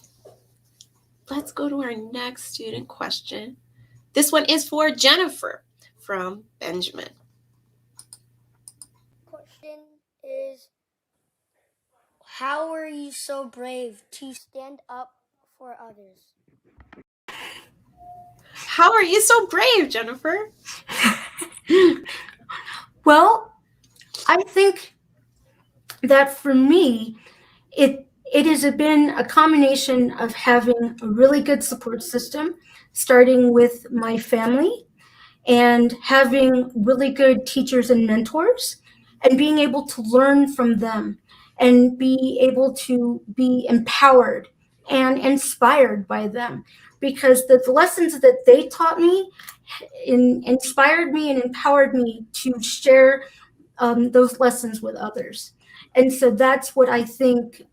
Let's go to our next student question. This one is for Jennifer from Benjamin. Question is, how are you so brave to stand up for others? How are you so brave, Jennifer? Well, I think that for me, it has been a combination of having a really good support system, starting with my family, and having really good teachers and mentors, and being able to learn from them and be able to be empowered and inspired by them, because the lessons that they taught me inspired me and empowered me to share those lessons with others. And so that's what I think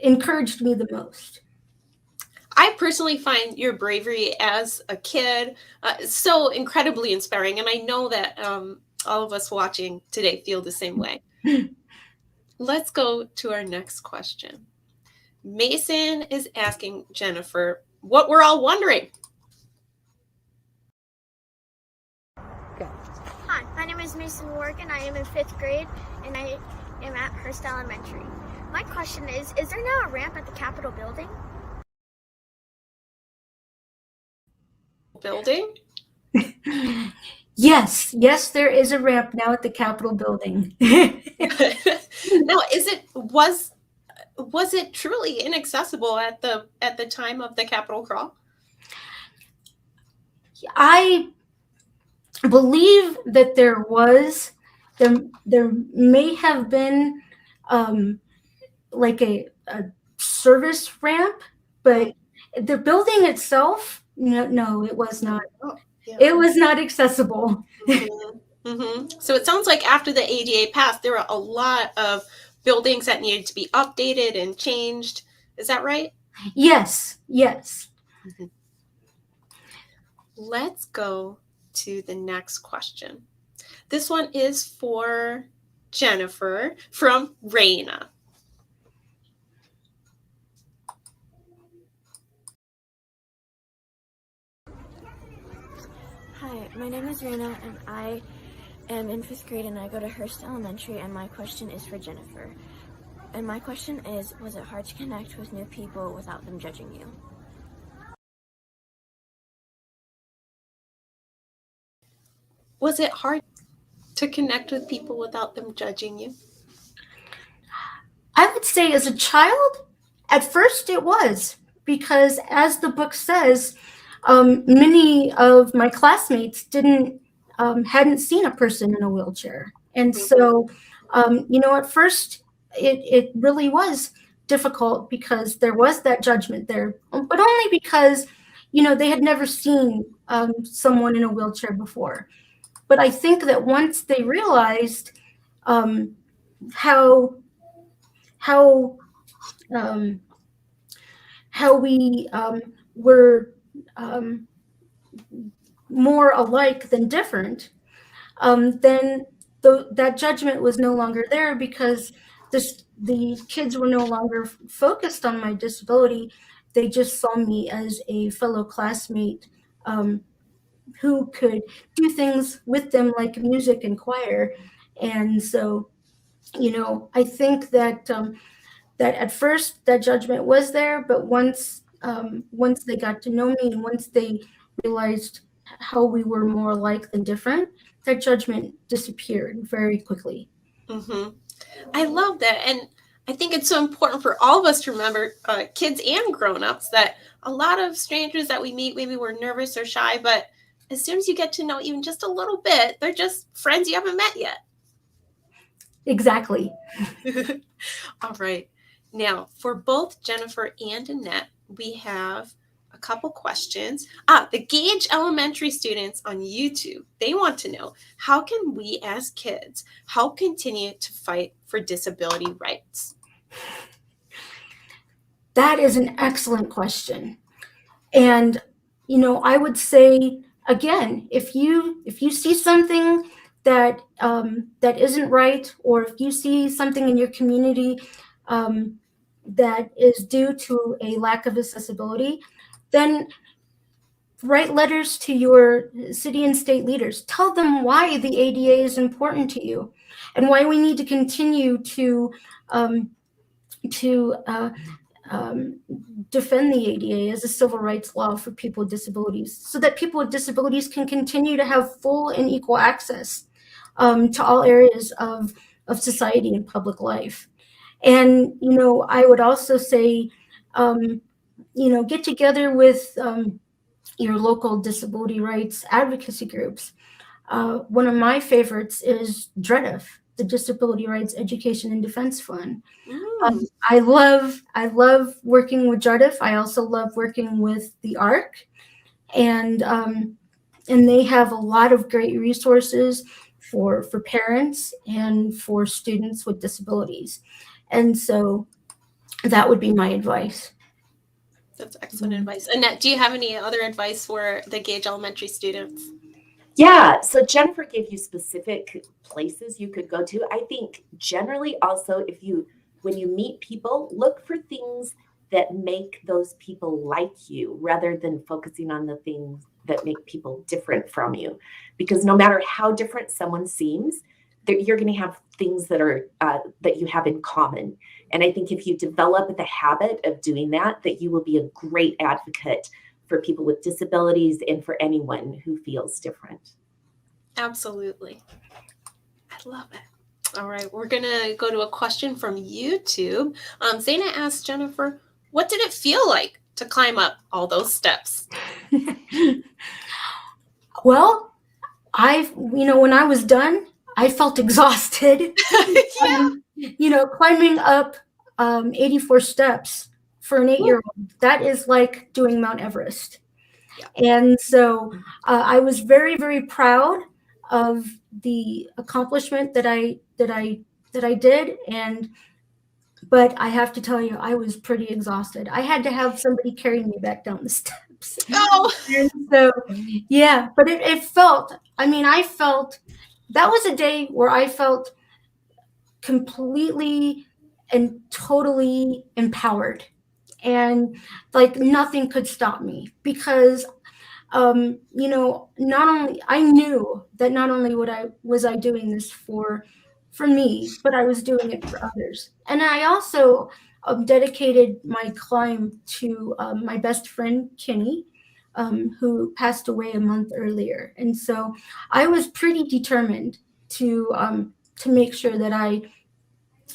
encouraged me the most. I personally find your bravery as a kid so incredibly inspiring. And I know that all of us watching today feel the same way. Let's go to our next question. Mason is asking Jennifer what we're all wondering. Hi, my name is Mason Wark, and I am in 5th grade, and I am at Hearst Elementary. My question is there now a ramp at the Capitol building? Yes, yes, there is a ramp now at the Capitol building. Now, was it truly inaccessible at the time of the Capitol crawl? I believe that there may have been like a service ramp, but the building itself, no, it was not. Oh, yeah. It was not accessible. So it sounds like after the ADA passed, there were a lot of buildings that needed to be updated and changed. Is that right? Yes, yes. Let's go to the next question. This one is for Jennifer from Raina. Hi, my name is Raina, and I am in 5th grade, and I go to Hearst Elementary, and my question is for Jennifer. And my question is, was it hard to connect with new people without them judging you? Was it hard to connect with people without them judging you? I would say as a child, at first it was, because as the book says, many of my classmates hadn't seen a person in a wheelchair. And so, at first it really was difficult because there was that judgment there, but only because, they had never seen someone in a wheelchair before. But I think that once they realized how we were more alike than different, then that judgment was no longer there, because the kids were no longer focused on my disability. They just saw me as a fellow classmate who could do things with them like music and choir. And so, I think that that at first that judgment was there, but once they got to know me and once they realized how we were more alike than different, that judgment disappeared very quickly. I love that. And I think it's so important for all of us to remember, kids and grown-ups, that a lot of strangers that we meet, maybe we're nervous or shy, but as soon as you get to know even just a little bit, they're just friends you haven't met yet. Exactly. All right. Now, for both Jennifer and Annette, we have a couple questions. The Gage Elementary students on YouTube, they want to know, how can we as kids help continue to fight for disability rights? That is an excellent question. And, I would say, again, if you see something that isn't right, or if you see something in your community that is due to a lack of accessibility, then write letters to your city and state leaders. Tell them why the ADA is important to you and why we need to continue to defend the ADA as a civil rights law for people with disabilities, so that people with disabilities can continue to have full and equal access to all areas of society and public life. And, I would also say, get together with your local disability rights advocacy groups. One of my favorites is DREDF, the Disability Rights Education and Defense Fund. I love working with DREDF. I also love working with the ARC, and they have a lot of great resources for parents and for students with disabilities. And so that would be my advice. That's excellent advice. Annette, do you have any other advice for the Gage Elementary students? Yeah, so Jennifer gave you specific places you could go to. I think generally also, when you meet people, look for things that make those people like you rather than focusing on the things that make people different from you. Because no matter how different someone seems, you're going to have things that are that you have in common. And I think if you develop the habit of doing that you will be a great advocate for people with disabilities and for anyone who feels different. Absolutely. I love it. All right, we're going to go to a question from YouTube. Zaina asked Jennifer, what did it feel like to climb up all those steps? Well, when I was done, I felt exhausted. Yeah. Climbing up 84 steps for an 8-year-old, that is like doing Mount Everest. Yeah. And so I was very, very proud of the accomplishment that I did. But I have to tell you, I was pretty exhausted. I had to have somebody carry me back down the steps. Oh. And so, yeah, but it felt, I felt, that was a day where I felt completely and totally empowered. And like nothing could stop me because not only I knew that not only was I doing this for me, but I was doing it for others. And I also dedicated my climb to my best friend Kenny, who passed away a month earlier. And so I was pretty determined to make sure that I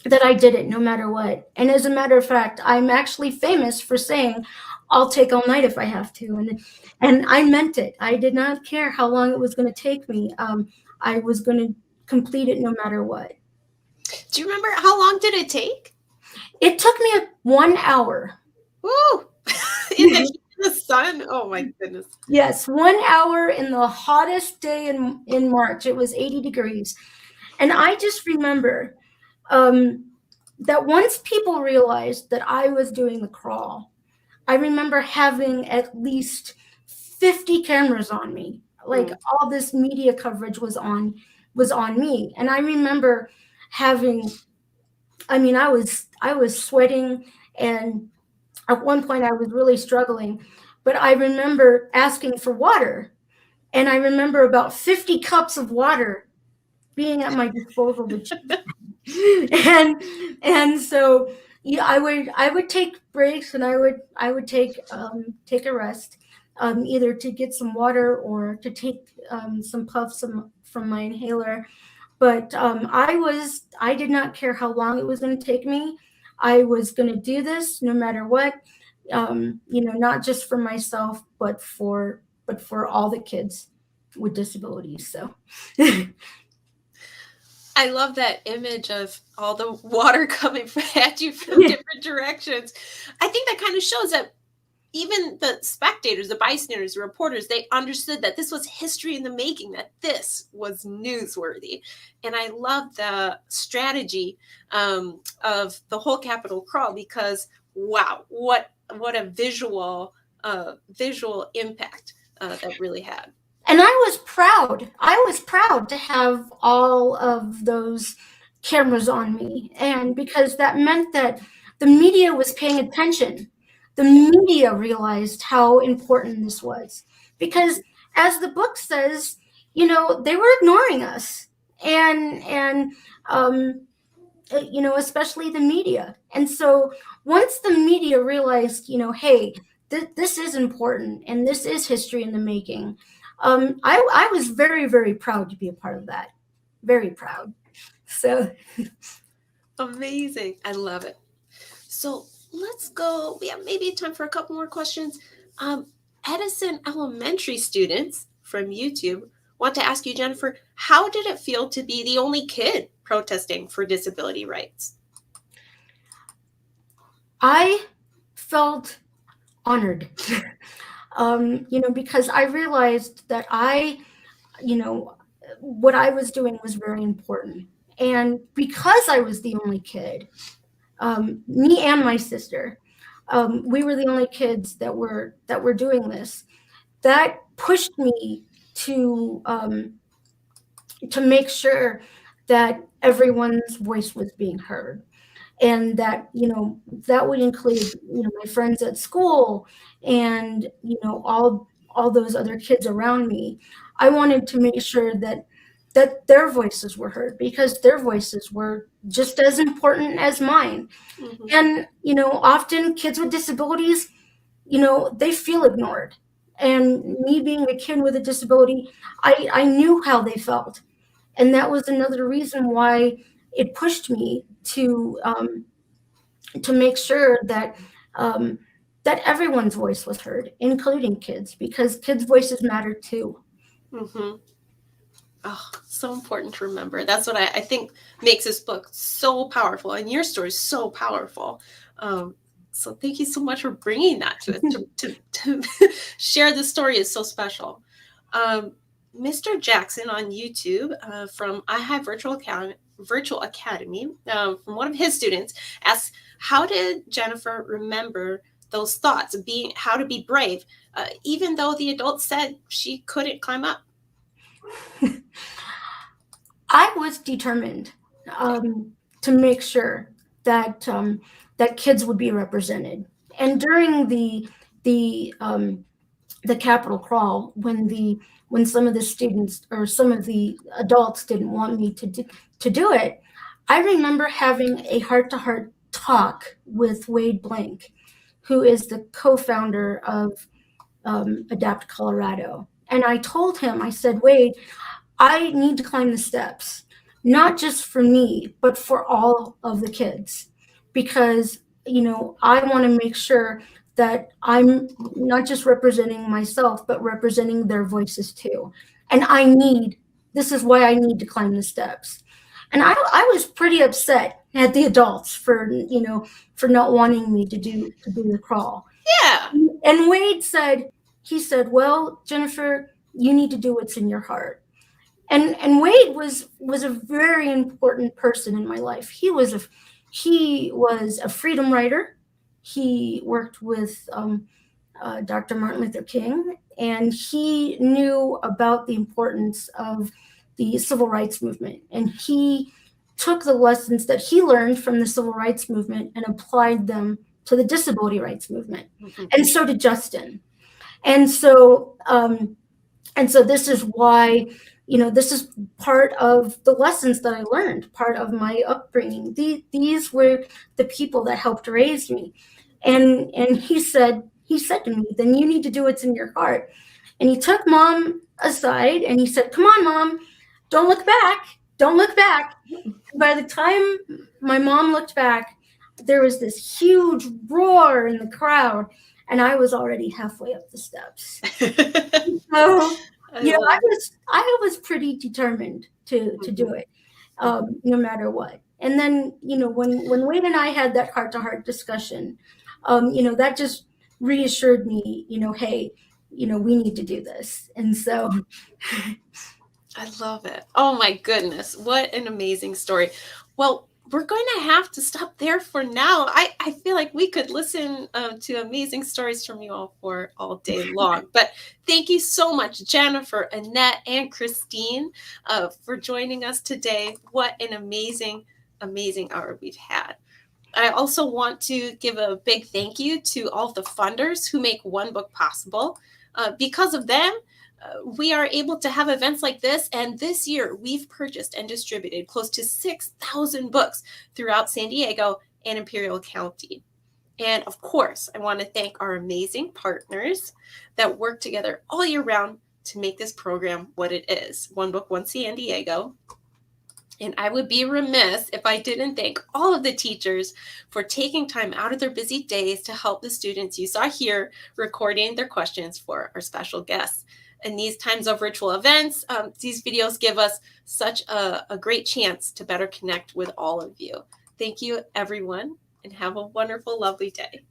did it no matter what. And as a matter of fact, I'm actually famous for saying, I'll take all night if I have to. And I meant it. I did not care how long it was going to take me. I was going to complete it no matter what. Do you remember how long did it take? It took me 1 hour. Woo! In the sun? Oh my goodness. Yes, 1 hour in the hottest day in March. It was 80 degrees. And I just remember that once people realized that I was doing the crawl, I remember having at least 50 cameras on me. Like all this media coverage was on me. And I remember having, I was sweating, and at one point I was really struggling, but I remember asking for water, and I remember about 50 cups of water being at my disposal to and so yeah, I would take breaks, and I would take a rest, either to get some water or to take some puffs from my inhaler. But I did not care how long it was going to take me. I was going to do this no matter what, not just for myself, but for all the kids with disabilities. So. I love that image of all the water coming at you from different directions. I think that kind of shows that even the spectators, the bystanders, the reporters, they understood that this was history in the making, that this was newsworthy. And I love the strategy of the whole Capitol crawl, because wow, what a visual impact that really had. And I was proud. I was proud to have all of those cameras on me. And because that meant that the media was paying attention. The media realized how important this was. Because as the book says, they were ignoring us. And especially the media. And so once the media realized, hey, this is important and this is history in the making, I was very, very proud to be a part of that. Very proud. So amazing. I love it. So let's go. We have maybe time for a couple more questions. Edison Elementary students from YouTube want to ask you, Jennifer, how did it feel to be the only kid protesting for disability rights? I felt honored. Because I realized that what I was doing was very important. And because I was the only kid, me and my sister, we were the only kids that were doing this. That pushed me to make sure that everyone's voice was being heard. And that, that would include, my friends at school and, all those other kids around me. I wanted to make sure that their voices were heard, because their voices were just as important as mine. Mm-hmm. And, often kids with disabilities, they feel ignored. And me being a kid with a disability, I knew how they felt. And that was another reason why it pushed me to make sure that that everyone's voice was heard, including kids, because kids' voices matter too. Mm-hmm. Oh, so important to remember. That's what I think makes this book so powerful, and your story is so powerful. So thank you so much for bringing that to us. To share this story is so special. Mr. Jackson on YouTube from I Have Virtual Academy, from one of his students, asks, how did Jennifer remember those thoughts of how to be brave, even though the adults said she couldn't climb up? I was determined to make sure that that kids would be represented. And during the Capitol crawl, when some of the students or some of the adults didn't want me to do it, I remember having a heart-to-heart talk with Wade Blank, who is the co-founder of Adapt Colorado. And I told him, I said, Wade, I need to climb the steps, not just for me, but for all of the kids, because, I want to make sure that I'm not just representing myself, but representing their voices too. And this is why I need to climb the steps. And I was pretty upset at the adults for not wanting me to do the crawl. Yeah. And Wade said, well, Jennifer, you need to do what's in your heart. And Wade was a very important person in my life. He was a freedom writer. He worked with Dr. Martin Luther King, and he knew about the importance of the civil rights movement. And he took the lessons that he learned from the civil rights movement and applied them to the disability rights movement. Mm-hmm. And so did Justin. And so this is why, this is part of the lessons that I learned, part of my upbringing. These were the people that helped raise me. And he said to me, then you need to do what's in your heart. And he took Mom aside and he said, come on, Mom, don't look back. Don't look back. By the time my mom looked back, there was this huge roar in the crowd, and I was already halfway up the steps. So, I was pretty determined to do it, no matter what. And then, when Wayne and I had that heart-to-heart discussion, that just reassured me, hey, we need to do this. And so I love it. Oh my goodness. What an amazing story. Well, we're going to have to stop there for now. I feel like we could listen to amazing stories from you all for all day long. But thank you so much, Jennifer, Annette, and Christine, for joining us today. What an amazing, amazing hour we've had. I also want to give a big thank you to all of the funders who make One Book possible. Because of them, we are able to have events like this. And this year, we've purchased and distributed close to 6,000 books throughout San Diego and Imperial County. And of course, I want to thank our amazing partners that work together all year round to make this program what it is. One Book, One San Diego. And I would be remiss if I didn't thank all of the teachers for taking time out of their busy days to help the students you saw here recording their questions for our special guests. In these times of virtual events, these videos give us such a great chance to better connect with all of you. Thank you, everyone, and have a wonderful, lovely day.